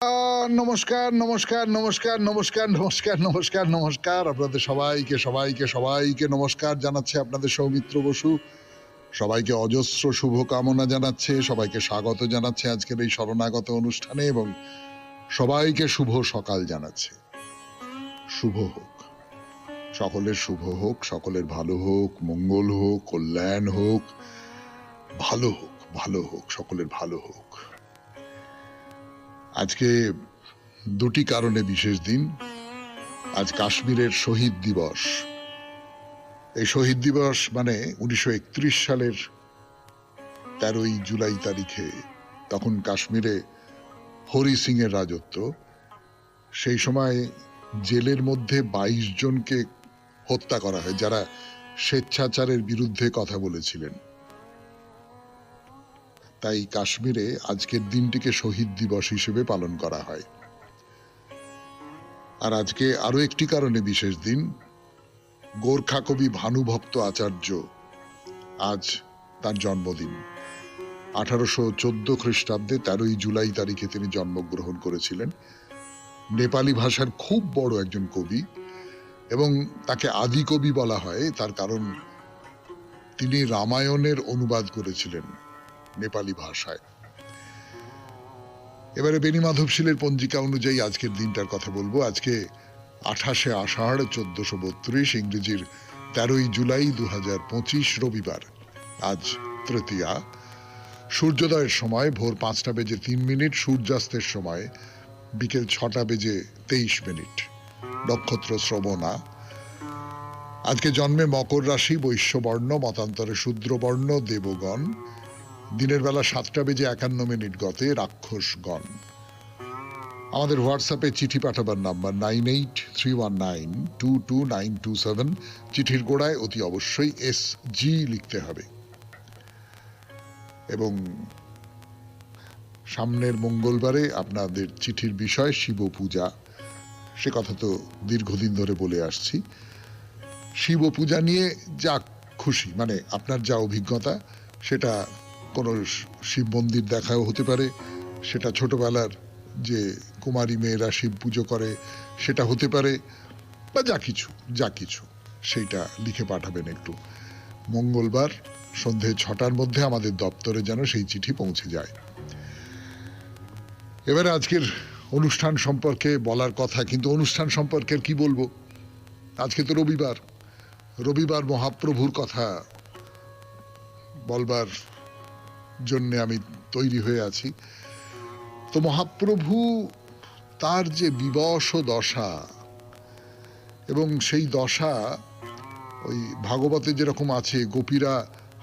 নমস্কার, নমস্কার, নমস্কার, নমস্কার, নমস্কার, নমস্কার, নমস্কার। আপনাদের সবাইকে সবাইকে সবাইকে নমস্কার জানাচ্ছে আপনাদের সৌমিত্র বসু। সবাইকে অজস্র শুভকামনা জানাচ্ছে, সবাইকে স্বাগত জানাচ্ছে আজকের এই শরণাগত অনুষ্ঠানে এবং সবাইকে শুভ সকাল জানাচ্ছে। শুভ হোক, সকলের শুভ হোক, সকলের ভালো হোক, মঙ্গল হোক, কল্যাণ হোক, ভালো হোক, ভালো হোক, সকলের ভালো হোক। আজকে দুটি কারণে বিশেষ দিন। আজ কাশ্মীরের শহীদ দিবস। এই শহীদ দিবস মানে 1931 সালের 13ই জুলাই তারিখে, তখন কাশ্মীরে হরি সিং এর রাজত্ব। সেই সময় জেলের মধ্যে 22 জনকে হত্যা করা হয় যারা স্বেচ্ছাচারের বিরুদ্ধে কথা বলেছিলেন। তাই কাশ্মীরে আজকের দিনটিকে শহীদ দিবস হিসেবে পালন করা হয়। আর আজকে আরো একটি কারণে বিশেষ দিন। গোর্খা কবি ভানুভক্ত আচার্য, আজ তার জন্মদিন। 1814 খ্রিস্টাব্দে 13ই জুলাই তারিখে তিনি জন্মগ্রহণ করেছিলেন। নেপালি ভাষার খুব বড় একজন কবি এবং তাকে আদি কবি বলা হয় তার কারণ তিনি রামায়ণের অনুবাদ করেছিলেন নেপালি ভাষায়। এবারে বেনি মাধবশীলের পঞ্জিকা অনুযায়ী আজকের দিনটার কথা বলবো। আজকে 28শে আষাঢ় 1432, ইংরেজির 13ই জুলাই 2025 রবিবার। আজ তৃতীয়া। সূর্যোদয়ের সময় ভোর 5টা বেজে 3 মিনিট, সূর্যাস্তের সময় বিকেল 6টা বেজে 23 মিনিট। নক্ষত্র শ্রবণা। আজকে জন্মে মকর রাশি, বৈশ্যবর্ণ, মতান্তরে শূদ্রবর্ণ, দেবগণ। দিনের বেলা 7টা বেজে 51 মিনিট গতে রাক্ষসগণ। আমাদের হোয়াটসঅ্যাপে চিঠি পাঠাবার নাম্বার 9831922927। চিঠির গোড়ায় অতি অবশ্যই SG লিখতে হবে। এবং সামনের মঙ্গলবারে আপনাদের চিঠির বিষয় শিব পূজা। সে কথা তো দীর্ঘদিন ধরে বলে আসছি। শিব পূজা নিয়ে যা খুশি, মানে আপনার যা অভিজ্ঞতা, সেটা কোনো শিব মন্দির দেখাও হতে পারে, সেটা ছোটবেলার যে কুমারী মেয়েরা শিব পুজো করে সেটা হতে পারে, বা যা কিছু সেইটা লিখে পাঠাবেন একটু। মঙ্গলবার সন্ধে 6টার মধ্যে আমাদের দপ্তরে যেন সেই চিঠি পৌঁছে যায়। এবারে আজকের অনুষ্ঠান সম্পর্কে বলার কথা, কিন্তু অনুষ্ঠান সম্পর্কে কি বলবো, আজকে তো রবিবার। রবিবার মহাপ্রভুর কথা বলবার জন্য আমি তৈরি হয়ে আছি। তো মহাপ্রভু, তার যে বিবশ দশা, এবং সেই দশা ওই ভাগবতে যেরকম আছে, গোপীরা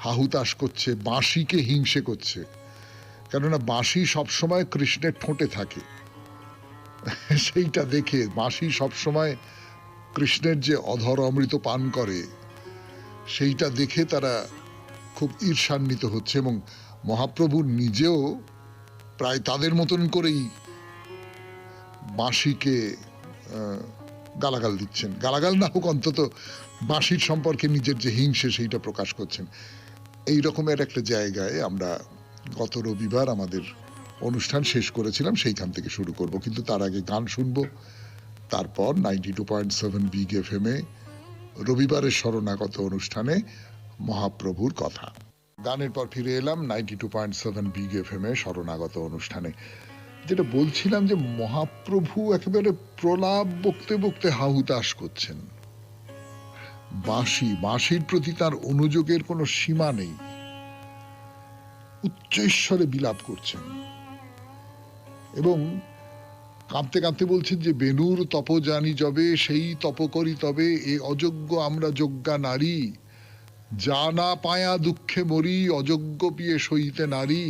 হাহুতাশ করছে, বাঁশিকে হিংসে করছে, কেননা বাঁশি সবসময় কৃষ্ণের ঠোঁটে থাকে। সেইটা দেখে বাঁশি সবসময় কৃষ্ণের যে অধর অমৃত পান করে, সেইটা দেখে তারা খুব ঈর্ষান্বিত হচ্ছে এবং মহাপ্রভু নিজেও প্রায় তাদের মতন করেই বাঁশিকে গালাগাল দিচ্ছেন। গালাগাল না হোক, অন্তত বাঁশির সম্পর্কে নিজের যে হিংসে সেইটা প্রকাশ করছেন। এই রকমের একটা জায়গায় আমরা গত রবিবার আমাদের অনুষ্ঠান শেষ করেছিলাম, সেইখান থেকে শুরু করব। কিন্তু তার আগে গান শুনবো, তারপর 92.7 বিগ FM এ রবিবারের শরণাগত অনুষ্ঠানে মহাপ্রভুর কথা। গানের পর ফিরে এলাম 92.7 বিগ FM এ শরণাগত অনুষ্ঠানে। যেটা বলছিলাম যে মহাপ্রভু একেবারে প্রলাপ বকতে বকতে হাহুতাশ করছেন। বাঁশির প্রতি তার অনুযোগের কোনো সীমা নেই। উচ্চৈঃস্বরে বিলাপ করছেন এবং কাঁদতে কাঁদতে বলছেন যে বেনুর তপ জানি যবে, সেই তপ করি তবে, এ অযোগ্য আমরা যোগ্যা নারী, যা না পায়া দুঃখে মরি, অযোগ্য পিয়ে সইতে নারী,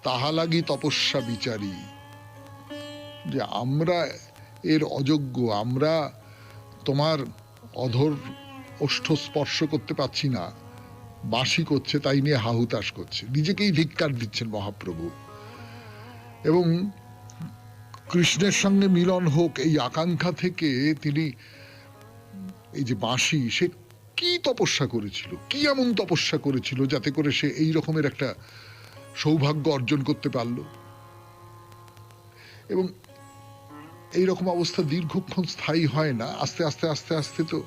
তাহা লাগি তপস্যা বিচারী। যে আমরা এর অযোগ্য, আমরা তোমার অধর ওষ্ঠ স্পর্শ করতে পারছি না। বাঁশি করছে, তাই নিয়ে হাহুতাশ করছে, নিজেকেই ধিক্কার দিচ্ছেন মহাপ্রভু। এবং কৃষ্ণের সঙ্গে মিলন হোক এই আকাঙ্ক্ষা থেকে তিনি এই যে বাঁশি, সে কি তপস্যা করেছিল, কি এমন তপস্যা করেছিল যাতে করে সে এই রকমের একটা সৌভাগ্য অর্জন করতে পারল। এবং এইরকম অবস্থা দীর্ঘক্ষণ স্থায়ী হয় না, আস্তে আস্তে আস্তে আস্তে তো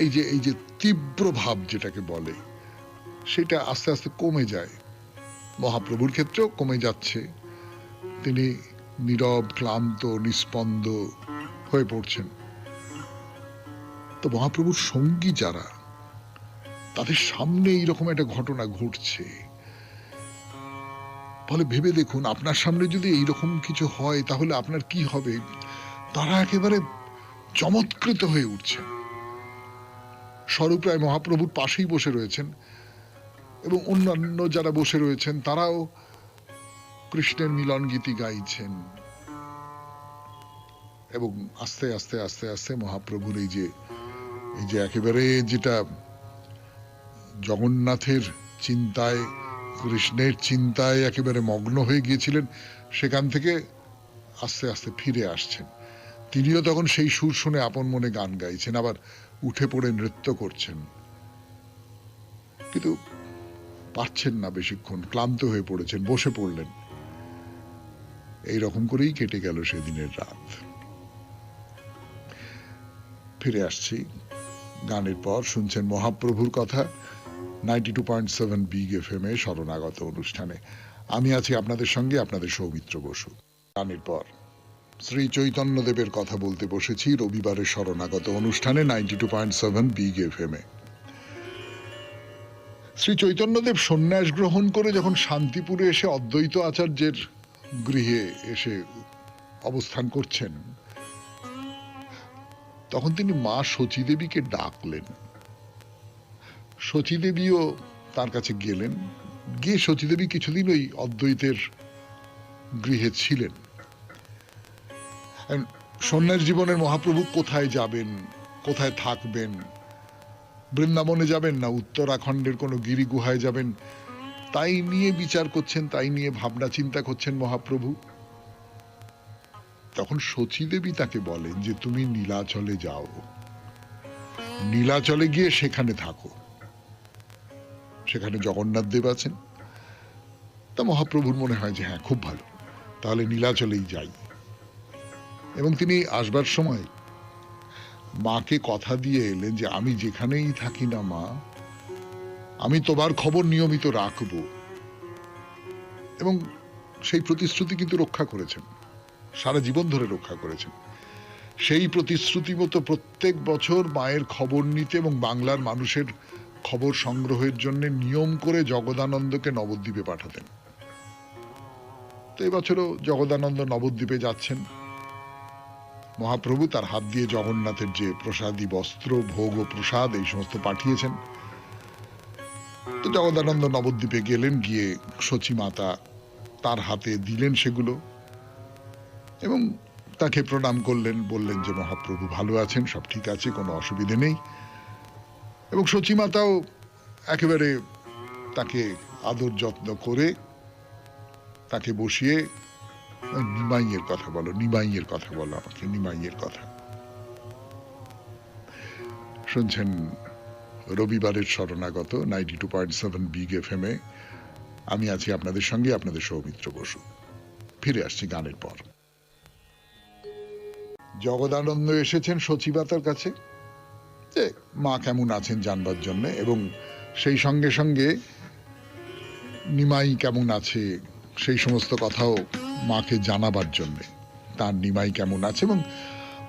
এই যে তীব্র ভাব যেটাকে বলে সেটা আস্তে আস্তে কমে যায়। মহাপ্রভুর ক্ষেত্রেও কমে যাচ্ছে, তিনি নীরব, ক্লান্ত, নিস্পন্দ হয়ে পড়ছেন। তো মহাপ্রভুর সঙ্গী যারা, তাদের সামনে এইরকম একটা ঘটনা ঘটছে, ফলে ভেবে দেখুন আপনার সামনে যদি এইরকম কিছু হয় তাহলে আপনার কি হবে। তারা একেবারে চমৎকৃত হয়ে উঠছেন। স্বরূপরায় মহাপ্রভুর পাশেই বসে রয়েছেন এবং অন্যান্য যারা বসে রয়েছেন তারাও কৃষ্ণের মিলন গীতি গাইছেন। এবং আস্তে আস্তে আস্তে আস্তে মহাপ্রভুর এই যে একেবারে যেটা জগন্নাথের চিন্তায়, কৃষ্ণের চিন্তায় একেবারে মগ্ন হয়ে গিয়েছিলেন, সেখান থেকে আস্তে আস্তে ফিরে আসছেন। তিনিও তখন সেই সুর শুনে আপন মনে গান গাইছেন, আবার উঠে পড়ে নৃত্য করছেন, কিন্তু পারছেন না বেশিক্ষণ, ক্লান্ত হয়ে পড়েছেন, বসে পড়লেন। এই রকম করেই কেটে গেল সেদিনের রাত। ফিরে আসছি গানের পর। শুনছেন মহাপ্রভুর কথা 92.7 বিগ এফএম এ শরণাগত অনুষ্ঠানে। আমি আছি আপনাদের সঙ্গে, আপনাদের সৌমিত্র বসু। গানের পর শ্রী চৈতন্যদেবের কথা বলতে বসেছি রবিবারের শরণাগত অনুষ্ঠানে 92.7 বিগ এফএম এ। শ্রী চৈতন্যদেব সন্ন্যাস গ্রহণ করে যখন শান্তিপুরে এসে অদ্বৈত আচার্যের গৃহে এসে অবস্থান করছেন, তখন তিনি মা শচীদেবীকে ডাকলেন। শচীদেবীও তার কাছে গেলেন। গিয়ে শচীদেবী কিছুদিন ওই অদ্বৈতের গৃহে ছিলেন। সন্ন্যাস জীবনের মহাপ্রভু কোথায় যাবেন, কোথায় থাকবেন, বৃন্দাবনে যাবেন না উত্তরাখণ্ডের কোনো গিরি গুহায় যাবেন, তাই নিয়ে বিচার করছেন, তাই নিয়ে ভাবনা চিন্তা করছেন মহাপ্রভু। তখন শচীদেবী তাকে বলেন যে তুমি নীলাচলে যাও, নীলাচলে গিয়ে সেখানে থাকো, সেখানে জগন্নাথ দেব আছেন। তা মহাপ্রভুর মনে হয় যে হ্যাঁ, খুব ভালো, তাহলে নীলাচলেই যাই। এবং তিনি আসবার সময় মাকে কথা দিয়ে এলেন যে আমি যেখানেই থাকি না মা, আমি তোমার খবর নিয়মিত রাখব। এবং সেই প্রতিশ্রুতি কিন্তু রক্ষা করেছেন, সারা জীবন ধরে রক্ষা করেছেন। সেই প্রতিশ্রুতি মতো প্রত্যেক বছর মায়ের খবর নিতে এবং বাংলার মানুষের খবর সংগ্রহের জন্য নিয়ম করে জগদানন্দকে নবদ্বীপে পাঠাতেন। তো এবছরও জগদানন্দ নবদ্বীপে যাচ্ছেন। মহাপ্রভু তার হাত দিয়ে জগন্নাথের যে প্রসাদী বস্ত্র, ভোগ ও প্রসাদ এই সমস্ত পাঠিয়েছেন। তো জগদানন্দ নবদ্বীপে গেলেন, গিয়ে শচী মাতা তার হাতে দিলেন সেগুলো এবং তাকে প্রণাম করলেন, বললেন যে মহাপ্রভু ভালো আছেন, সব ঠিক আছে, কোনো অসুবিধে নেই। এবং শচী মাতাও একেবারে তাকে আদর যত্ন করে তাকে বসিয়ে নিমাইয়ের কথা বলো, নিমাইয়ের কথা বলো আমাকে, নিমাইয়ের কথা। শুনছেন রবিবারের শরণাগত 92.7 বিগ এফএম এ। আমি আছি আপনাদের সঙ্গে, আপনাদের সৌমিত্র বসু। ফিরে আসছি গানের পর। জগদানন্দ এসেছেন সচিবাতার কাছে যে মা কেমন আছেন জানবার জন্য, এবং সেই সঙ্গে সঙ্গে নিমাই কেমন আছে সেই সমস্ত কথাও মাকে জানাবার জন্য, তার নিমাই কেমন আছে। এবং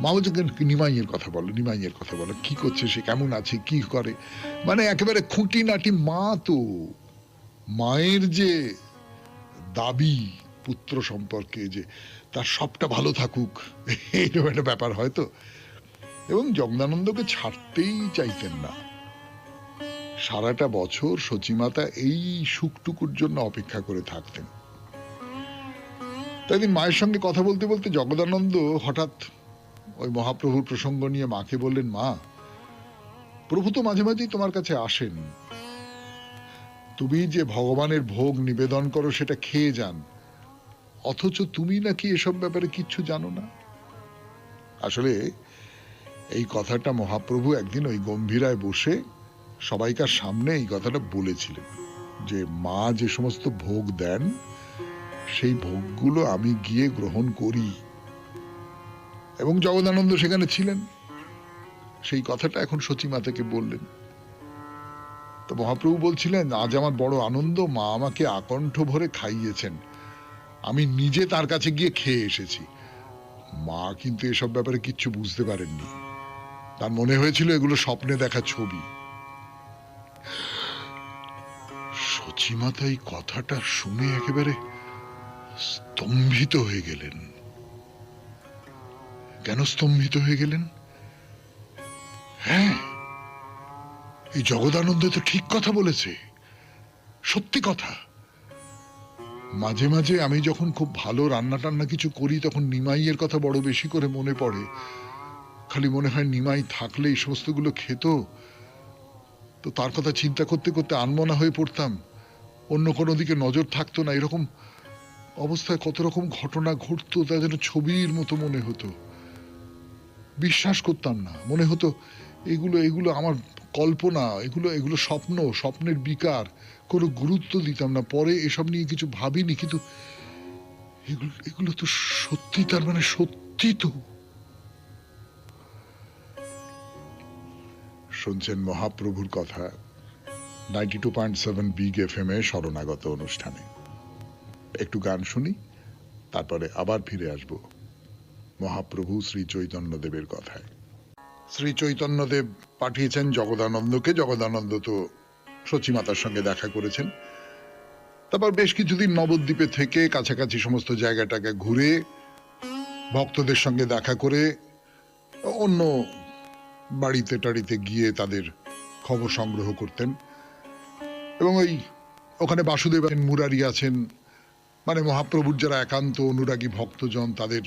মা বলছে নিমাইয়ের কথা বলো, নিমাইয়ের কথা বলো, কি করছে সে, কেমন আছে, কি করে, মানে একেবারে খুঁটিনাটি। মা তো, মায়ের যে দাবি পুত্র সম্পর্কে যে তার সবটা ভালো থাকুক, এইরকম একটা ব্যাপার হয়তো। এবং জগদানন্দকে ছাড়তেই চাইতেন না। সারাটা বছর সচিমাতা এই সুখটুকুর জন্য অপেক্ষা করে থাকতেন। তাই মায়ের সঙ্গে কথা বলতে বলতে জগদানন্দ হঠাৎ ওই মহাপ্রভুর প্রসঙ্গ নিয়ে মাকে বললেন, মা, প্রভু তো মাঝে মাঝেই তোমার কাছে আসেন, তুমি যে ভগবানের ভোগ নিবেদন করো সেটা খেয়ে যান, অথচ তুমি নাকি এসব ব্যাপারে কিচ্ছু জানো না। আসলে এই কথাটা মহাপ্রভু একদিন ওই গম্ভীরায় বসে সবাইকার সামনে এই কথাটা বলেছিলেন যে মা যে সমস্ত ভোগ দেন সেই ভোগগুলো আমি গিয়ে গ্রহণ করি, এবং জগদানন্দ সেখানে ছিলেন। সেই কথাটা এখন সচিমাতাকে বললেন। তো মহাপ্রভু বলছিলেন, আজ আমার বড় আনন্দ, মা আমাকে আকণ্ঠ ভরে খাইয়েছেন, আমি নিজে তার কাছে গিয়ে খেয়ে এসেছি। মা কিন্তু এসব ব্যাপারে কিচ্ছু বুঝতে পারেননি, তার মনে হয়েছিল এগুলো স্বপ্নে দেখা ছবি। সচিমাতা এই কথাটা শুনে একেবারে স্তম্ভিত হয়ে গেলেন। কেন স্তম্ভিত হয়ে গেলেন? হ্যাঁ, এই জগদানন্দ তো ঠিক কথা বলেছে, সত্যি কথা। মাঝে মাঝে আমি যখন খুব ভালো রান্না টান্না কিছু করি, তখন নিমাইয়ের কথা বড় বেশি করে মনে পড়ে। খালি মনে হয় নিমাই থাকলে এই সমস্তগুলো খেত। তো তার কথা চিন্তা করতে করতে আনমনা হয়ে পড়তাম, অন্য কোনো দিকে নজর থাকতো না। এরকম অবস্থায় কত রকম ঘটনা ঘটতো, তা যেন ছবির মতো মনে হতো। বিশ্বাস করতাম না, মনে হতো এগুলো এগুলো আমার কল্পনা, এগুলো এগুলো স্বপ্ন, স্বপ্নের বিকার। কোনো গুরুত্ব দিতাম না, পরে এসব নিয়ে কিছু ভাবিনি, কিন্তু এগুলো এগুলো তো সত্যি, তার মানে সত্যি তো। শুনছেন মহাপ্রভুর কথা 92.7 বিগ এফএম এ শরণাগত অনুষ্ঠানে। একটু গান শুনি, তারপরে আবার ফিরে আসব মহাপ্রভু শ্রী চৈতন্যদেবের কথায়। শ্রী চৈতন্যদেব পাঠিয়েছেন জগদানন্দকে। জগদানন্দ তো সচিমাতার সঙ্গে দেখা করেছেন, তারপর বেশ কিছুদিন নবদ্বীপে থেকে কাছাকাছি সমস্ত জায়গাটাকে ঘুরে ভক্তদের সঙ্গে দেখা করে অন্য বাড়িতে টাড়িতে গিয়ে তাদের খবর সংগ্রহ করতেন। এবং ওই ওখানে বাসুদেব আছেন, মুরারি আছেন, মানে মহাপ্রভুর যারা একান্ত অনুরাগী ভক্তজন, তাদের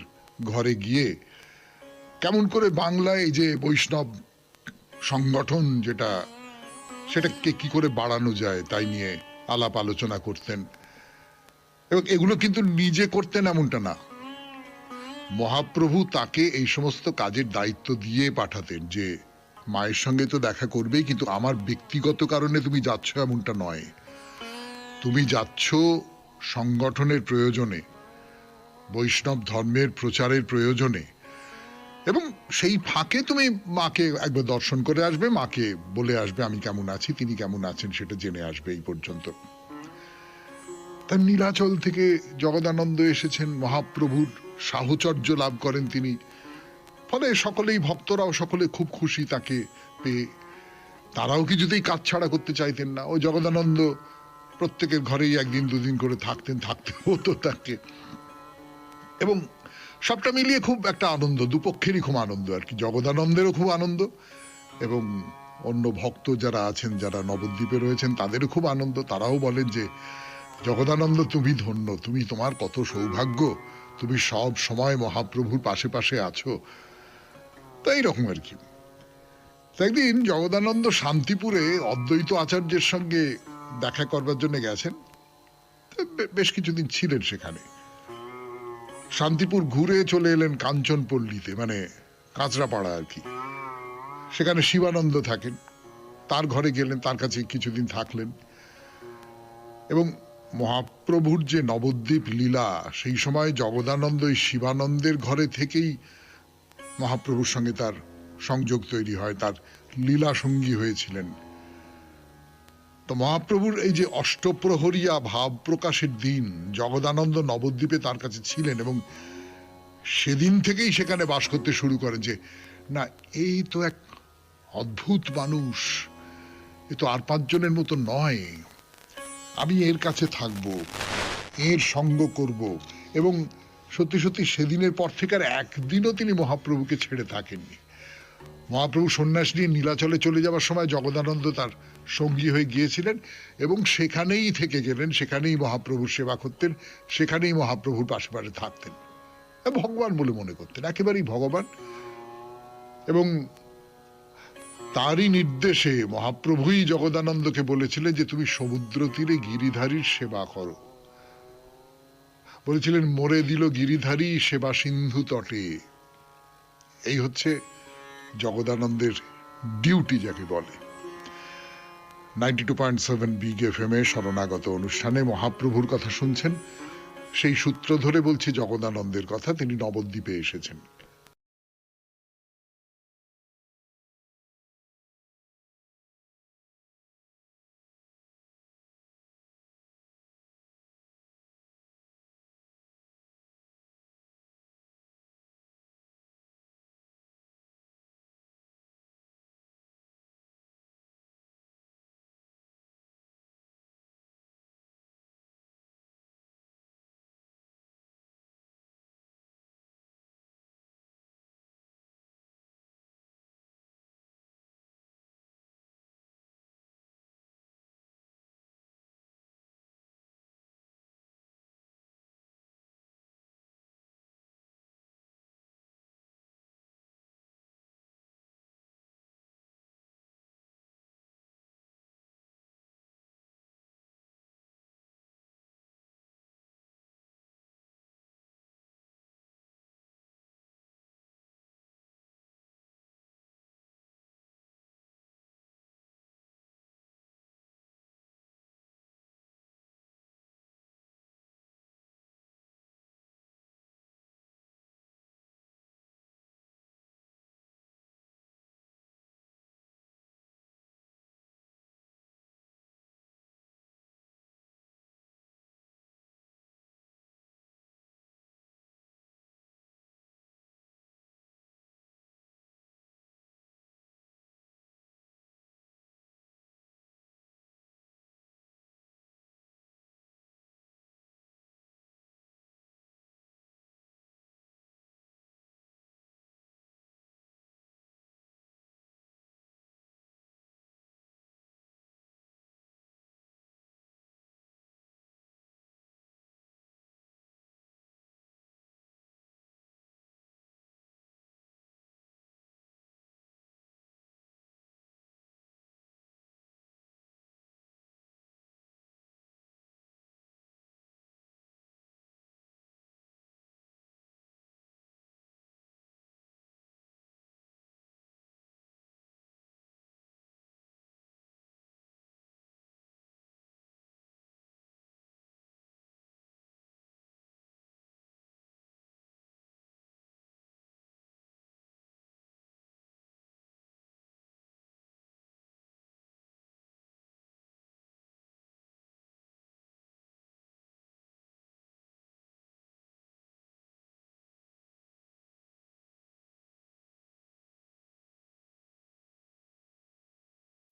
ঘরে গিয়ে কেমন করে বাংলায় এই যে বৈষ্ণব সংগঠন যেটা, সেটাকে কি করে বাড়ানো যায় তাই নিয়ে আলাপ আলোচনা করতেন। এবং এগুলো কিন্তু নিজে করতেন এমনটা না, মহাপ্রভু তাকে এই সমস্ত কাজের দায়িত্ব দিয়ে পাঠাতেন, যে মায়ের সঙ্গে তো দেখা করবেই, কিন্তু আমার ব্যক্তিগত কারণে তুমি যাচ্ছ এমনটা নয়, তুমি যাচ্ছ সংগঠনের প্রয়োজনে, বৈষ্ণব ধর্মের প্রচারের প্রয়োজনে। এবং সেই ফাঁকে তুমি মাকে একবার দর্শন করে আসবে, মাকে বলে আসবে আমি কেমন আছি, তিনি কেমন আছেন সেটা জেনে আসবে। এই পর্যন্ত তার নীলাচল থেকে জগদানন্দ এসেছেন, মহাপ্রভুর সাহচর্য লাভ করেন তিনি। ফলে সকলেই, ভক্তরাও সকলে খুব খুশি তাকে পেয়ে। তারাও কিছুতেই কাজ ছাড়া করতে চাইতেন না। ওই জগদানন্দ প্রত্যেকের ঘরেই একদিন দুদিন করে থাকতেন, থাকতে হতো তাকে। এবং সবটা মিলিয়ে খুব একটা আনন্দ, দুপক্ষেরই খুব আনন্দ আর কি। জগদানন্দেরও খুব আনন্দ, এবং অন্য ভক্ত যারা আছেন, যারা নবদ্বীপে রয়েছেন, তাদেরও খুব আনন্দ। তারাও বলেন যে জগদানন্দ তুমি ধন্য, তুমি, তোমার কত সৌভাগ্য, তুমি সব সময় মহাপ্রভুর পাশে পাশে আছো। তো এইরকম আর কি। একদিন জগদানন্দ শান্তিপুরে অদ্বৈত আচার্যের সঙ্গে দেখা করবার জন্য গেছেন, বেশ কিছুদিন ছিলেন সেখানে। শান্তিপুর ঘুরে চলে এলেন কাঞ্চনপল্লীতে, মানে কাঁচরাপাড়া আর কি। সেখানে শিবানন্দ থাকেন, তার ঘরে গেলেন, তার কাছে কিছুদিন থাকলেন। এবং মহাপ্রভুর যে নবদ্বীপ লীলা, সেই সময় জগদানন্দ ওই শিবানন্দের ঘরে থেকেই মহাপ্রভুর সঙ্গে তার সংযোগ তৈরি হয়, তার লীলা সঙ্গী হয়েছিলেন। তো মহাপ্রভুর এই যে অষ্টপ্রহরিয়া ভাব প্রকাশের দিন, জগদানন্দ নবদ্বীপে তার কাছে ছিলেন, এবং সেদিন থেকেই সেখানে বাস করতে শুরু করেন। যে না, এই তো এক অদ্ভুত মানুষ, এ তো আর পাঁচজনের মতো নয়, আমি এর কাছে থাকব, এর সঙ্গ করব। এবং সত্যি সত্যি সেদিনের পর থেকে আর একদিনও তিনি মহাপ্রভুকে ছেড়ে থাকেননি। মহাপ্রভু সন্ন্যাস নিয়ে নীলাচলে চলে যাওয়ার সময় জগদানন্দ তার সঙ্গী হয়ে গিয়েছিলেন, এবং সেখানেই থেকে গেলেন, সেখানেই মহাপ্রভুর সেবা করতেন, সেখানেই মহাপ্রভুর পাশে পাশে থাকতেন, ভগবান বলে মনে করতেন, একেবারেই ভগবান। এবং তারই নির্দেশে মহাপ্রভুই জগদানন্দকে বলেছিলেন যে তুমি সমুদ্র তীরে গিরিধারীর সেবা করো। বলেছিলেন মরে দিল গিরিধারী সেবা সিন্ধু তটে। এই হচ্ছে জগদানন্দের ডিউটি যাকে বলে। 92.7 বিগ এফএম এ শরণাগত অনুষ্ঠানে মহাপ্রভুর কথা শুনছেন। সেই সূত্র ধরে বলছি জগদানন্দের কথা, তিনি নবদ্বীপে এসেছেন।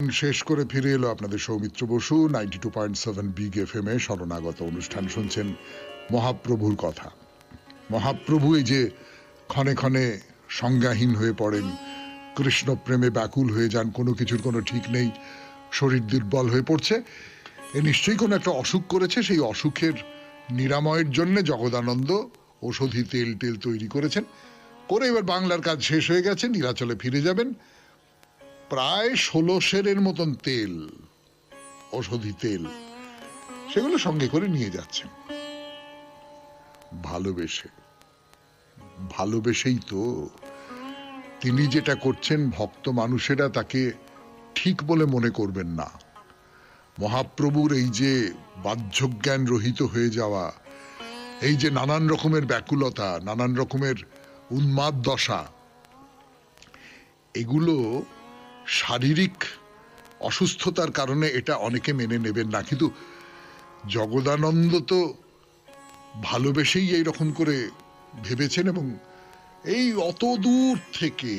শেষ করে ফিরে এলো আপনাদের সৌমিত্র বসু 92.7 বিগ এফএম এ শরণাগত অনুষ্ঠান শুনছেন। মহাপ্রভুর কথা, মহাপ্রভু এই যে ক্ষণে ক্ষণে সংজ্ঞাহীন হয়ে পড়েন, কৃষ্ণ প্রেমে ব্যাকুল হয়ে যান, কোনো কিছুর কোনো ঠিক নেই, শরীর দুর্বল হয়ে পড়ছে, এ নিশ্চয়ই কোনো একটা অসুখ করেছে। সেই অসুখের নিরাময়ের জন্য জগদানন্দ ঔষধি তেল টেল তৈরি করেছেন, করে এবার বাংলার কাজ শেষ হয়ে গেছে, নীলাচলে ফিরে যাবেন। প্রায় 16 সেরের মতন তেল, ঔষধি তেল, সেগুলো সঙ্গে করে নিয়ে যাচ্ছেন। ভালোবেসে, ভালোবেসেই তো তিনি যেটা করছেন, ভক্ত মানুষেরা তাকে ঠিক বলে মনে করবেন না। মহাপ্রভুর এই যে বাহ্যজ্ঞান রহিত হয়ে যাওয়া, এই যে নানান রকমের ব্যাকুলতা, নানান রকমের উন্মাদ দশা, এগুলো শারীরিক অসুস্থতার কারণে এটা অনেকে মেনে নেবেন না, কিন্তু জগদানন্দ তো ভালোবেসেই এইরকম করে ভেবেছেন। এবং এই অত দূর থেকে,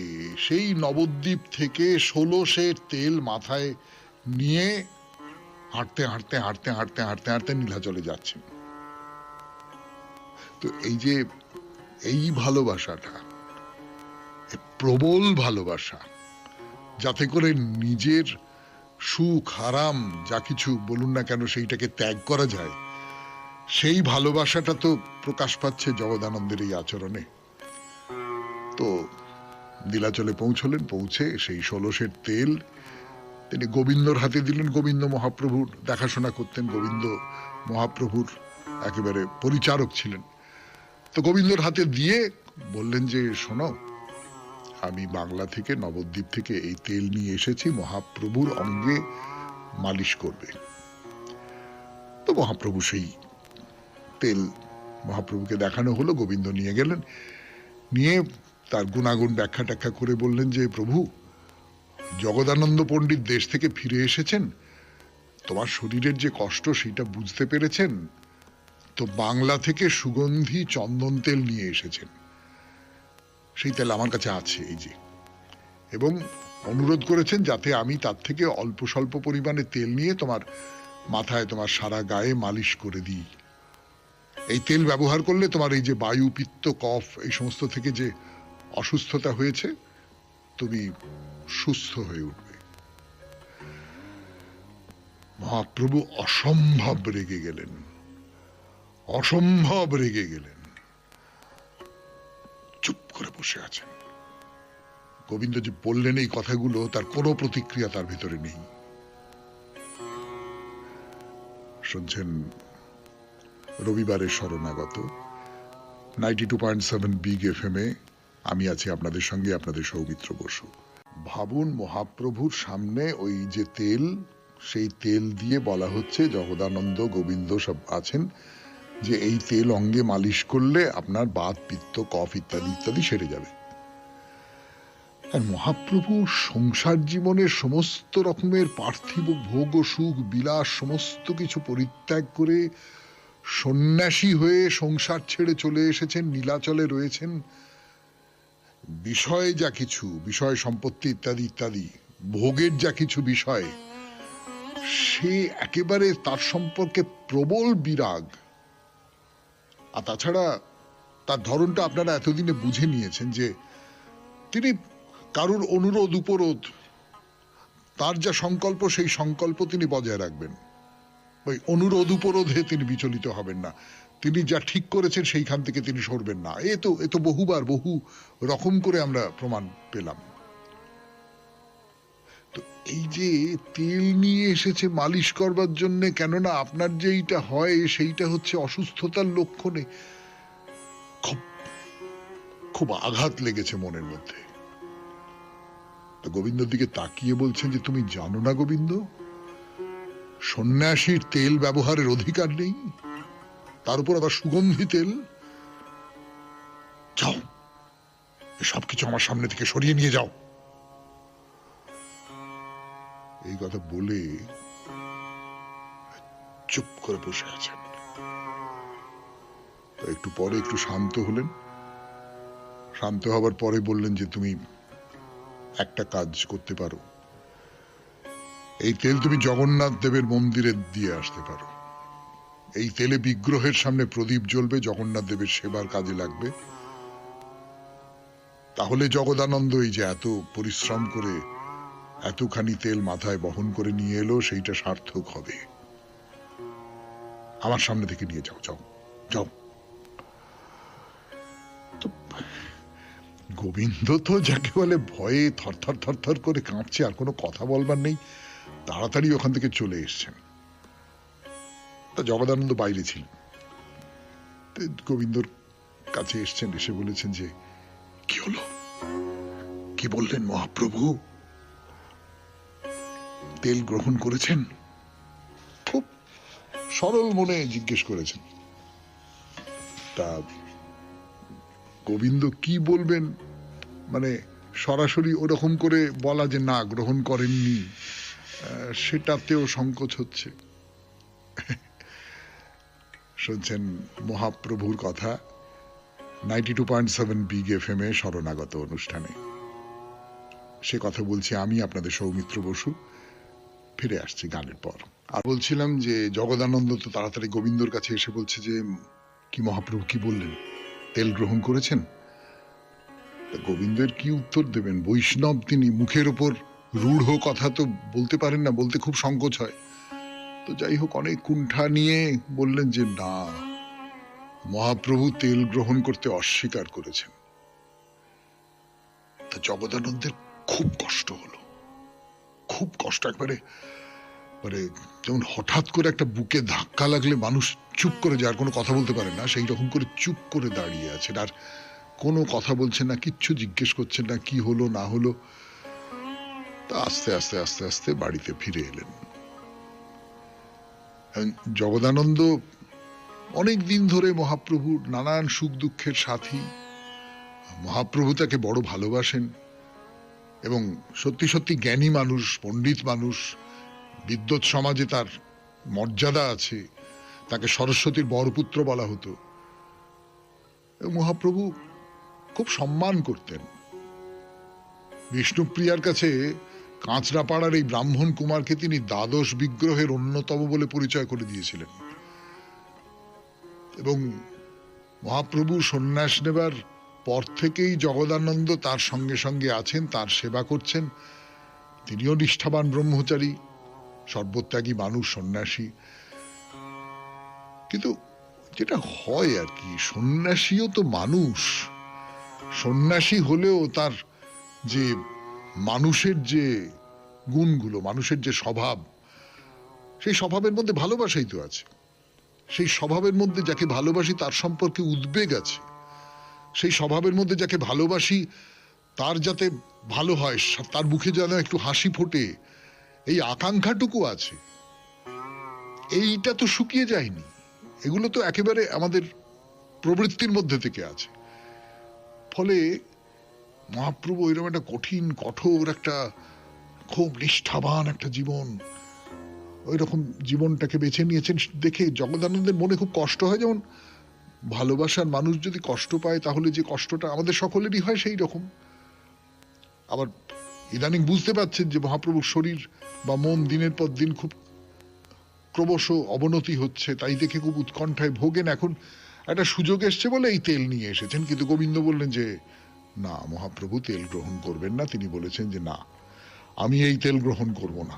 সেই নবদ্বীপ থেকে 16 সের তেল মাথায় নিয়ে হাঁটতে হাঁটতে হাঁটতে হাঁটতে হাঁটতে হাঁটতে নীলাচলে যাচ্ছেন। তো এই যে এই ভালোবাসাটা, প্রবল ভালোবাসা, যাতে করে নিজের সুখ আরাম যা কিছু বলুন না কেন সেইটাকে ত্যাগ করা যায়, সেই ভালোবাসাটা তো প্রকাশ পাচ্ছে জগদানন্দের এই আচরণে। তো নীলাচলে পৌঁছলেন, পৌঁছে সেই 16 সের তেল তিনি গোবিন্দর হাতে দিলেন। গোবিন্দ মহাপ্রভুর দেখাশোনা করতেন, গোবিন্দ মহাপ্রভুর একেবারে পরিচারক ছিলেন। তো গোবিন্দর হাতে দিয়ে বললেন যে, শোনো, আমি বাংলা থেকে, নবদ্বীপ থেকে এই তেল নিয়ে এসেছি, মহাপ্রভুর অঙ্গে মালিশ করবে। তো মহাপ্রভু সেই তেল মহাপ্রভুকে দেখানো হলো, গোবিন্দ নিয়ে গেলেন, নিয়ে তার গুণাগুণ ব্যাখ্যা ট্যাখ্যা করে বললেন যে, প্রভু, জগদানন্দ পণ্ডিত দেশ থেকে ফিরে এসেছেন, তোমার শরীরের যে কষ্ট সেটা বুঝতে পেরেছেন, তো বাংলা থেকে সুগন্ধি চন্দন তেল নিয়ে এসেছেন। সেই তেল আমার কাছে আছে এই যে, এবং অনুরোধ করেছেন যাতে আমি তার থেকে অল্প স্বল্প পরিমাণে তেল নিয়ে তোমার মাথায়, তোমার সারা গায়ে মালিশ করে দিই। এই তেল ব্যবহার করলে তোমার এই যে বায়ু, পিত্ত, কফ, এই সমস্ত থেকে যে অসুস্থতা হয়েছে, তুমি সুস্থ হয়ে উঠবে। মহাপ্রভু অসম্ভব রেগে গেলেন, অসম্ভব রেগে গেলেন, চুপ করে বসে আছেন। গোবিন্দ যে বললেন এই কথাগুলো, তার কোনো প্রতিক্রিয়া তার ভিতরে নেই। শুনছেন রবিবারের শরণাগত 92.7 বিগ এফএম এ। আমি আছি আপনাদের সঙ্গে, আপনাদের সৌমিত্র বসু। ভাবুন, মহাপ্রভুর সামনে ওই যে তেল, সেই তেল দিয়ে বলা হচ্ছে, জগদানন্দ, গোবিন্দ সব আছেন, যে এই তেল অঙ্গে মালিশ করলে আপনার বাত, পিত্ত, কফ ইত্যাদি ইত্যাদি সেরে যাবে। আর মহাপ্রভু সংসার জীবনের সমস্ত রকমের পার্থিব ভোগ ও সুখ বিলাস সমস্ত কিছু পরিত্যাগ করে সন্ন্যাসী হয়ে সংসার ছেড়ে চলে এসেছেন, নীলাচলে রয়েছেন। বিষয় যা কিছু, বিষয় সম্পত্তি ইত্যাদি ইত্যাদি, ভোগের যা কিছু বিষয়, সে একেবারে তার সম্পর্কে প্রবল বিরাগ। আর তাছাড়া তার ধরনটা আপনারা এতদিনে বুঝে নিয়েছেন যে তিনি কারুর অনুরোধ উপরোধ, তার যা সংকল্প সেই সংকল্প তিনি বজায় রাখবেন। ওই অনুরোধ উপরোধে তিনি বিচলিত হবেন না। তিনি যা ঠিক করেছেন সেইখান থেকে তিনি সরবেন না। এ তো বহুবার বহু রকম করে আমরা প্রমাণ পেলাম। তো এই যে তেল নিয়ে এসেছে মালিশ করবার জন্য, কেননা আপনার যেইটা হয় সেইটা হচ্ছে অসুস্থতার লক্ষণে। খুব আঘাত লেগেছে মনের মধ্যে। তো গোবিন্দর দিকে তাকিয়ে বলছেন যে, তুমি জানো না গোবিন্দ, সন্ন্যাসীর তেল ব্যবহারের অধিকার নেই, তার উপর আবার সুগন্ধি তেল। যাও, সবকিছু আমার সামনে থেকে সরিয়ে নিয়ে যাও। এই কথা বলে চুপ করে বসে আছেন। একটু পরে একটু শান্ত হলেন। শান্ত হবার পরে বললেন যে, তুমি একটা কাজ করতে পারো, এই তেল তুমি জগন্নাথ দেবের মন্দিরে দিয়ে আসতে পারো। এই তেলে বিগ্রহের সামনে প্রদীপ জ্বলবে, জগন্নাথ দেবের সেবার কাজে লাগবে। তাহলে জগদানন্দ এই যে এত পরিশ্রম করে এতখানি তেল মাথায় বহন করে নিয়ে এলো, সেইটা সার্থক হবে। আমার সামনে থেকে নিয়ে যাও, যাও যাও। তো গোবিন্দ তো যাকে বলে ভয়ে থরথর থরথর করে কাঁপছে, আর কোনো কথা বলবার নেই, তাড়াতাড়ি ওখান থেকে চলে এসছেন। তা জগদানন্দ বাইরে ছিলেন, গোবিন্দর কাছে এসছেন, এসে বলেছেন যে কি হলো, কি বললেন মহাপ্রভু, তেল গ্রহণ করেছেন? খুব সরল মনে জিজ্ঞেস করেছেন। তা গোবিন্দ কি বলবেন, মানে সরাসরি ওরকম করে বলা যে না গ্রহণ করেননি, সেটাতেও সংকোচ হচ্ছে। শুনছেন মহাপ্রভুর কথা 92.7 বিগ FM এ শরণাগত অনুষ্ঠানে। সে কথা বলছি আমি, আপনাদের সৌমিত্র বসু। ফিরে আসছি গানের পর। আর বলছিলাম যে জগদানন্দ তো তাড়াতাড়ি গোবিন্দর কাছে এসে বলছে যে কি মহাপ্রভু কি বললেন, তেল গ্রহণ করেছেন? গোবিন্দের কি উত্তর দেবেন? বৈষ্ণব তিনি, মুখের ওপর রূঢ় কথা তো বলতে পারেন না, বলতে খুব সংকোচ হয়। তো যাই হোক, অনেক কুণ্ঠা নিয়ে বললেন যে না, মহাপ্রভু তেল গ্রহণ করতে অস্বীকার করেছেন। তা জগদানন্দের খুব কষ্ট হলো, খুব কষ্ট, একবারে মানে যেমন হঠাৎ করে একটা বুকে ধাক্কা লাগলে মানুষ চুপ করে যায়, আর কোনো কথা বলতে পারে না, সেই রকম করে চুপ করে দাঁড়িয়ে আছেন, আর কোনো কথা বলছেন না, কিচ্ছু জিজ্ঞেস করছেন না কি হলো না হলো। তা আস্তে আস্তে আস্তে আস্তে বাড়িতে ফিরে এলেন। জগদানন্দ অনেক দিন ধরে মহাপ্রভুর নানান সুখ দুঃখের সাথী, মহাপ্রভু তাকে বড় ভালোবাসেন এবং সত্যি সত্যি জ্ঞানী মানুষ, পণ্ডিত মানুষ, বিদ্বৎ সমাজে তার মর্যাদা আছে, তাকে সরস্বতীর বরপুত্র বলা হতো। মহাপ্রভু খুব সম্মান করতেন। বিষ্ণুপ্রিয়ার কাছে কাঁচরাপাড়ার এই ব্রাহ্মণ কুমারকে তিনি দ্বাদশ বিগ্রহের অন্যতম বলে পরিচয় করে দিয়েছিলেন। এবং মহাপ্রভু সন্ন্যাস নেবার পর থেকেই জগদানন্দ তার সঙ্গে সঙ্গে আছেন, তার সেবা করছেন। তিনিও নিষ্ঠাবান ব্রহ্মচারী, সর্বত্যাগী মানুষ, সন্ন্যাসী। কিন্তু যেটা হয় আর কি, সন্ন্যাসীও তো মানুষ। সন্ন্যাসী হলেও তার যে মানুষের যে গুণগুলো, মানুষের যে স্বভাব, সেই স্বভাবের মধ্যে ভালোবাসাই তো আছে। সেই স্বভাবের মধ্যে যাকে ভালোবাসি তার সম্পর্কে উদ্বেগ আছে। সেই স্বভাবের মধ্যে যাকে ভালোবাসি তার যাতে ভালো হয়, তার মুখে যেন একটু হাসি ফোটে, এই আকাঙ্ক্ষাটুকু আছে। এইটা তো শুকিয়ে যায়নি, এগুলো তো একেবারে আমাদের প্রবৃত্তির মধ্যে থেকে আছে। ফলে মহাপ্রভু এরকম একটা কঠিন কঠোর একটা খুব নিষ্ঠাবান একটা জীবন, ওই রকম জীবনটাকে বেছে নিয়েছেন দেখে জগদানন্দের মনে খুব কষ্ট হয়। যেমন ভালোবাসার মানুষ যদি কষ্ট পায় তাহলে যে কষ্টটা আমাদের সকলেরই হয় সেই রকম। আবার ইদানিং বুঝতে পারছেন যে মহাপ্রভুর শরীর বা মন দিনের পর দিন খুব ক্রমশ অবনতি হচ্ছে, তাই দেখে খুব উৎকণ্ঠায় ভোগেন। এখন একটা সুযোগ এসছে বলে এই তেল নিয়ে এসেছেন। কিন্তু গোবিন্দ বললেন যে না, মহাপ্রভু তেল গ্রহণ করবেন না। তিনি বলেছেন যে না, আমি এই তেল গ্রহণ করব না।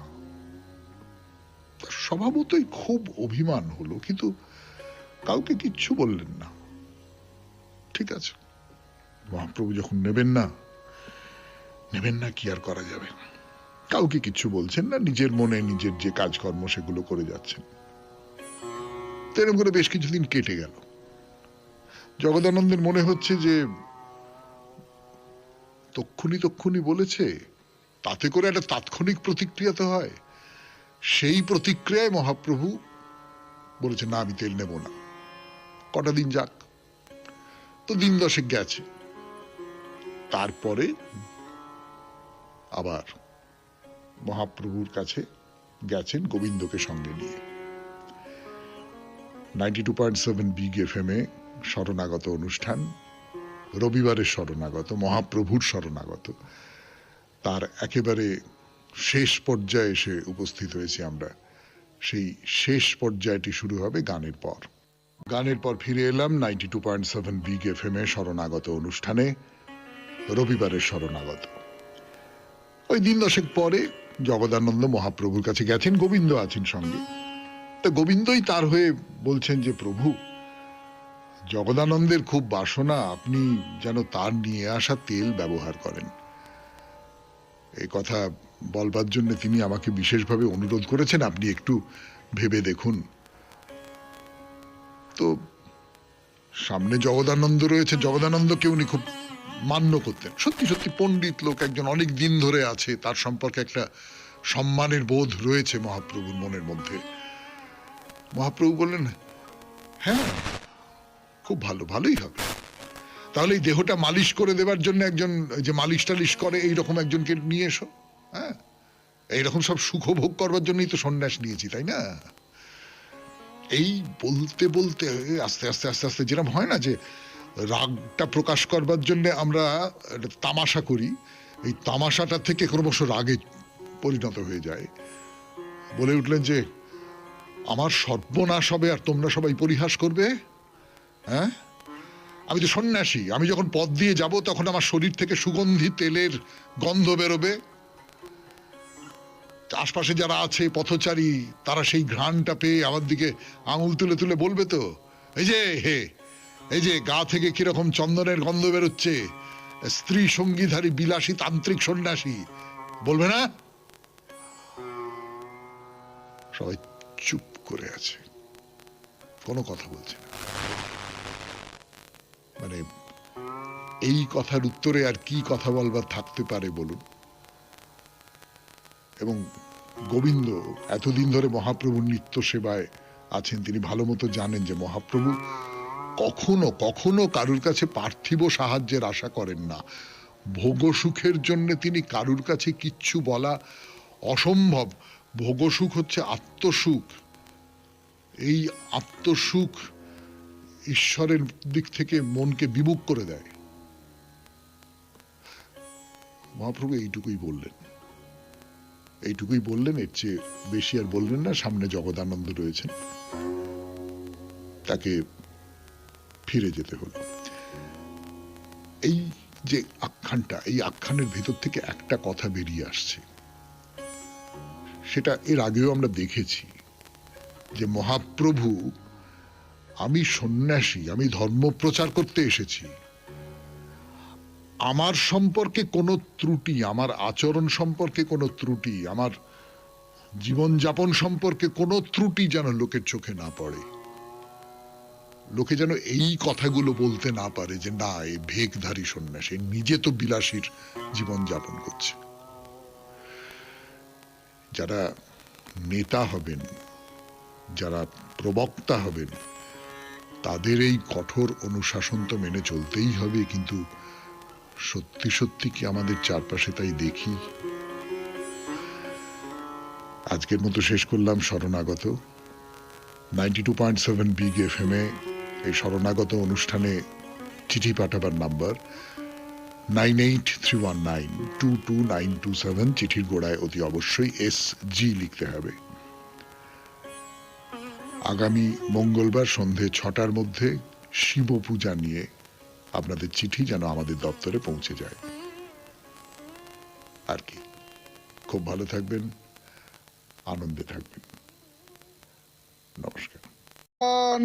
স্বভাবতই খুব অভিমান হলো, কিন্তু কাউকে কিচ্ছু বললেন না। ঠিক আছে, মহাপ্রভু যখন নেবেন না, নেবেন না, কি আর করা যাবে। কাউকে কিচ্ছু বলছেন না, নিজের মনে নিজের যে কাজকর্ম সেগুলো করে যাচ্ছেন। এরকম করে বেশ কিছুদিন কেটে গেল। জগদানন্দের মনে হচ্ছে যে তক্ষুনি বলেছে, তাতে করে একটা তাৎক্ষণিক প্রতিক্রিয়া তো হয়। সেই প্রতিক্রিয়ায় মহাপ্রভু বলেছে না, আমি তেল নেব না, কটা দিন যাক। তো দিন 10 গেছে। তারপরে আবার মহাপ্রভুর কাছে গেছেন গোবিন্দকে সঙ্গে নিয়ে। 92.7 বিগ FM এ শরণাগত অনুষ্ঠান, রবিবারের শরণাগত, মহাপ্রভুর শরণাগত। তার একেবারে শেষ পর্যায়ে এসে উপস্থিত হয়েছি আমরা। সেই শেষ পর্যায়টি শুরু হবে গানের পর। গানের পর ফিরে এলাম 92.7 বিগ এফএম এ শরণাগত অনুষ্ঠানে, রবিবারের শরণাগত। ওই দিন দশেক পরে জগদানন্দ মহাপ্রভুর কাছে গেছেন, গোবিন্দ আছেন সঙ্গে। তা গোবিন্দই তার হয়ে বলছেন যে প্রভু, জগদানন্দের খুব বাসনা, আপনি যেন তার নিয়ে আসা তেল ব্যবহার করেন। এই কথা বলবার জন্য তিনি আমাকে বিশেষভাবে অনুরোধ করেছেন, আপনি একটু ভেবে দেখুন। তো সামনে জগদানন্দ রয়েছে, জগদানন্দকে উনি খুব মান্য করতেন। সত্যি সত্যি পণ্ডিত লোক, একজন অনেক দিন ধরে আছে, তার সম্পর্কে একটা সম্মানের বোধ রয়েছে মহাপ্রভুর মনের মধ্যে। মহাপ্রভু বললেন, হ্যাঁ খুব ভালো, ভালোই হবে। তাহলে এই দেহটা মালিশ করে দেবার জন্য একজন যে মালিশ টালিশ করে এইরকম একজনকে নিয়ে এসো। হ্যাঁ, এইরকম সব সুখ ভোগ করবার জন্যই তো সন্ন্যাস নিয়েছি, তাই না? এই বলতে বলতে আস্তে আস্তে আস্তে আস্তে যেরকম হয় না যে রাগটা প্রকাশ করবার জন্য আমরা তামাশা করি, এই তামাশাটা থেকে ক্রমশ রাগে পরিণত হয়ে যায়। বলে উঠলেন যে আমার সর্বনাশ হবে আর তোমরা সবাই পরিহাস করবে। হ্যাঁ, আমি তো সন্ন্যাসী, আমি যখন পথ দিয়ে যাব তখন আমার শরীর থেকে সুগন্ধি তেলের গন্ধ বেরোবে। আশপাশে যারা আছে পথচারী, তারা সেই ঘ্রাণটা পেয়ে আমার দিকে আঙুল তুলে তুলে বলবে তো, এই যে হে, এই যে গা থেকে কিরকম চন্দনের গন্ধ বেরোচ্ছে, স্ত্রী সঙ্গীধারী বিলাসী তান্ত্রিক সন্ন্যাসী, বলবে না? সবাই চুপ করে আছে, কোনো কথা বলছে না। মানে এই কথার উত্তরে আর কি কথা বলবার থাকতে পারে বলুন? এবং গোবিন্দ এতদিন ধরে মহাপ্রভুর নিত্য সেবায় আছেন, তিনি ভালো মতো জানেন যে মহাপ্রভু কখনো কখনো কারুর কাছে পার্থিব সাহায্যের আশা করেন না। ভোগ সুখের জন্য তিনি কারুর কাছে কিচ্ছু বলা অসম্ভব। ভোগ সুখ হচ্ছে আত্মসুখ। এই আত্মসুখ ঈশ্বরের দিক থেকে মনকে বিমুখ করে দেয়। মহাপ্রভু এইটুকুই বললেন, এইটুকুই বললেন, এর চেয়ে বেশি আর বললেন না। সামনে জগদানন্দ রয়েছেন, তাকে ফিরে যেতে হলো। এই যে আখ্যানটা, এই আখ্যানের ভেতর থেকে একটা কথা বেরিয়ে আসছে, সেটা এর আগেও আমরা দেখেছি যে মহাপ্রভু, আমি সন্ন্যাসী, আমি ধর্ম প্রচার করতে এসেছি, আমার সম্পর্কে কোনো ত্রুটি, আমার আচরণ সম্পর্কে কোনো ত্রুটি, আমার জীবনযাপন সম্পর্কে কোনো ত্রুটি যেন লোকের চোখে না পড়ে। লোকে যেন এই কথাগুলো বলতে না পারে যে না, এই ভেকধারী সন্ন্যাসী, নিজে তো বিলাসীর জীবনযাপন করছে। যারা নেতা হবেন, যারা প্রবক্তা হবেন, তাদের এই কঠোর অনুশাসন তো মেনে চলতেই হবে। কিন্তু সত্যি সত্যি কি আমাদের চারপাশে তাই দেখি? আজকের মতো শেষ করলাম শরণাগত। 92.7 বিগ এফএম এ এই শরণাগত অনুষ্ঠানে চিঠি পাঠাবার নাম্বার 9831922927। চিঠির গোড়ায় অতি অবশ্যই SG লিখতে হবে। আগামী মঙ্গলবার সন্ধে 6টার মধ্যে শিব পূজা নিয়ে আপনাদের চিঠি যেন আমাদের দপ্তরে পৌঁছে যায়। আর কি, খুব ভালো থাকবেন, আনন্দে থাকবেন। নমস্কার,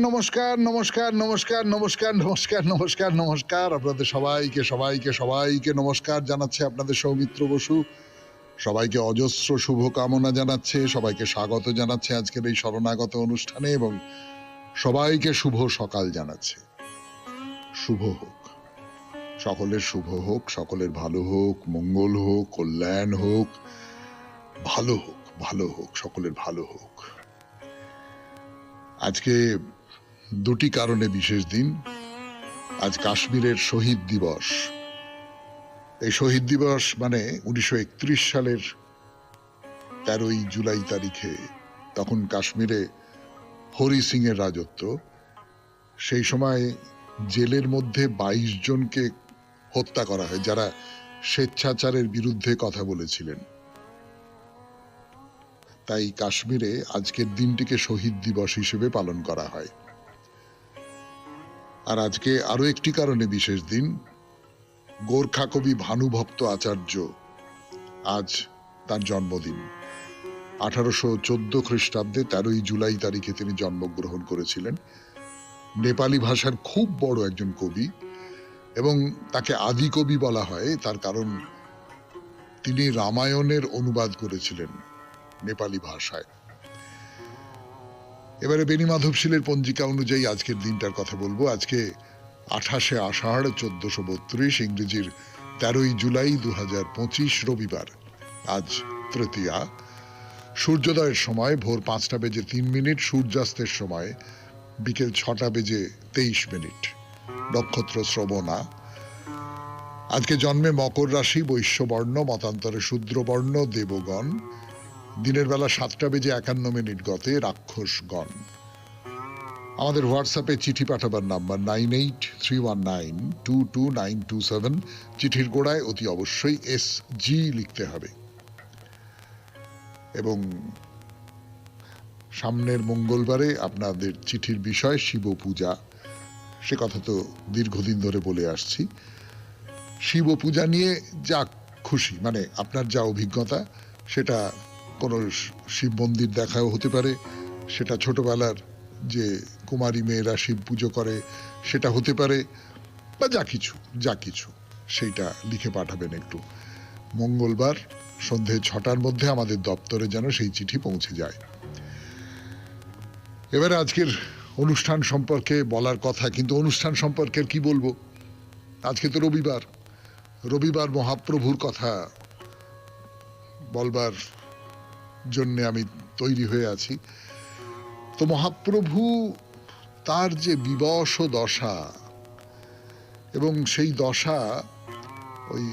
নমস্কার, নমস্কার, নমস্কার, নমস্কার, নমস্কার, নমস্কার, নমস্কার। আপনাদের সবাইকে সবাইকে সবাইকে নমস্কার জানাচ্ছে আপনাদের সৌমিত্র বসু। সবাইকে অজস্র শুভকামনা জানাচ্ছে, সবাইকে স্বাগত জানাচ্ছে আজকের এই শরণাগত অনুষ্ঠানে, এবং সবাইকে শুভ সকাল জানাচ্ছে। শুভ হোক, সকলের শুভ হোক, সকলের ভালো হোক, মঙ্গল হোক, কল্যাণ হোক, ভালো হোক, ভালো হোক, সকলের ভালো হোক। আজকে দুটি কারণে বিশেষ দিন। আজ কাশ্মীরের শহীদ দিবস। এই শহীদ দিবস মানে 1931 সালের 13ই জুলাই তারিখে, তখন কাশ্মীরে হরি সিং এর রাজত্ব। সেই সময় জেলের মধ্যে 22 জনকে হত্যা করা হয়, যারা স্বেচ্ছাচারের বিরুদ্ধে কথা বলেছিলেন। তাই কাশ্মীরে আজকের দিনটিকে শহীদ দিবস হিসেবে পালন করা হয়। আর আজকে আরো একটি কারণে বিশেষ দিন, গোর্খা কবি ভানুভক্ত আচার্য আজ তার জন্মদিন। 1814 খ্রিস্টাব্দে 13 জুলাই তারিখে তিনি জন্মগ্রহণ করেছিলেন। নেপালি ভাষার খুব বড় একজন কবি, এবং তাকে আদি কবি বলা হয় তার কারণ তিনি রামায়ণের অনুবাদ করেছিলেন নেপালি ভাষায়। এবারে বেণী মাধবশীলের পঞ্জিকা অনুযায়ী আজকের দিনটার কথা বলবো। আজকে 28শে আষাঢ় 1432, ইংরেজির 13 জুলাই 2025 রবিবার। আজ তৃতীয়া। সূর্যোদয়ের সময় ভোর 5টা বেজে 3 মিনিট, সূর্যাস্তের সময় বিকেল 6টা বেজে 23 মিনিট। নক্ষত্র শ্রবণা। আজকে জন্মে মকর রাশি, বৈশ্যবর্ণ, মতান্তরে শূদ্রবর্ণ, দেবগণ। দিনের বেলা 7টা বেজে 51 মিনিট গতে রাক্ষসগণ। আমাদের হোয়াটসঅ্যাপে চিঠি পাঠাবার নাম্বার 9831922927। চিঠির গোড়ায় অতি অবশ্যই SG লিখতে হবে। এবং সামনের মঙ্গলবারে আপনাদের চিঠির বিষয় শিব পূজা। সে কথা তো দীর্ঘদিন ধরে বলে আসছি। শিব পূজা নিয়ে যা খুশি, মানে আপনার যা অভিজ্ঞতা, সেটা কোনো শিব মন্দির দেখাও হতে পারে, সেটা ছোটবেলার যে কুমারী মেয়েরা শিব পুজো করে সেটা হতে পারে, বা যা কিছু সেইটা লিখে পাঠাবেন একটু। মঙ্গলবার সন্ধে 6টার মধ্যে আমাদের দপ্তরে যেন সেই চিঠি পৌঁছে যায়। এবারে আজকের অনুষ্ঠান সম্পর্কে বলার কথা, কিন্তু অনুষ্ঠান সম্পর্কে কি বলবো, আজকে তো রবিবার মহাপ্রভুর কথা বলবার জন্যে আমি তৈরি হয়ে আছি। তো মহাপ্রভু তার যে বিবশ দশা, এবং সেই দশা ওই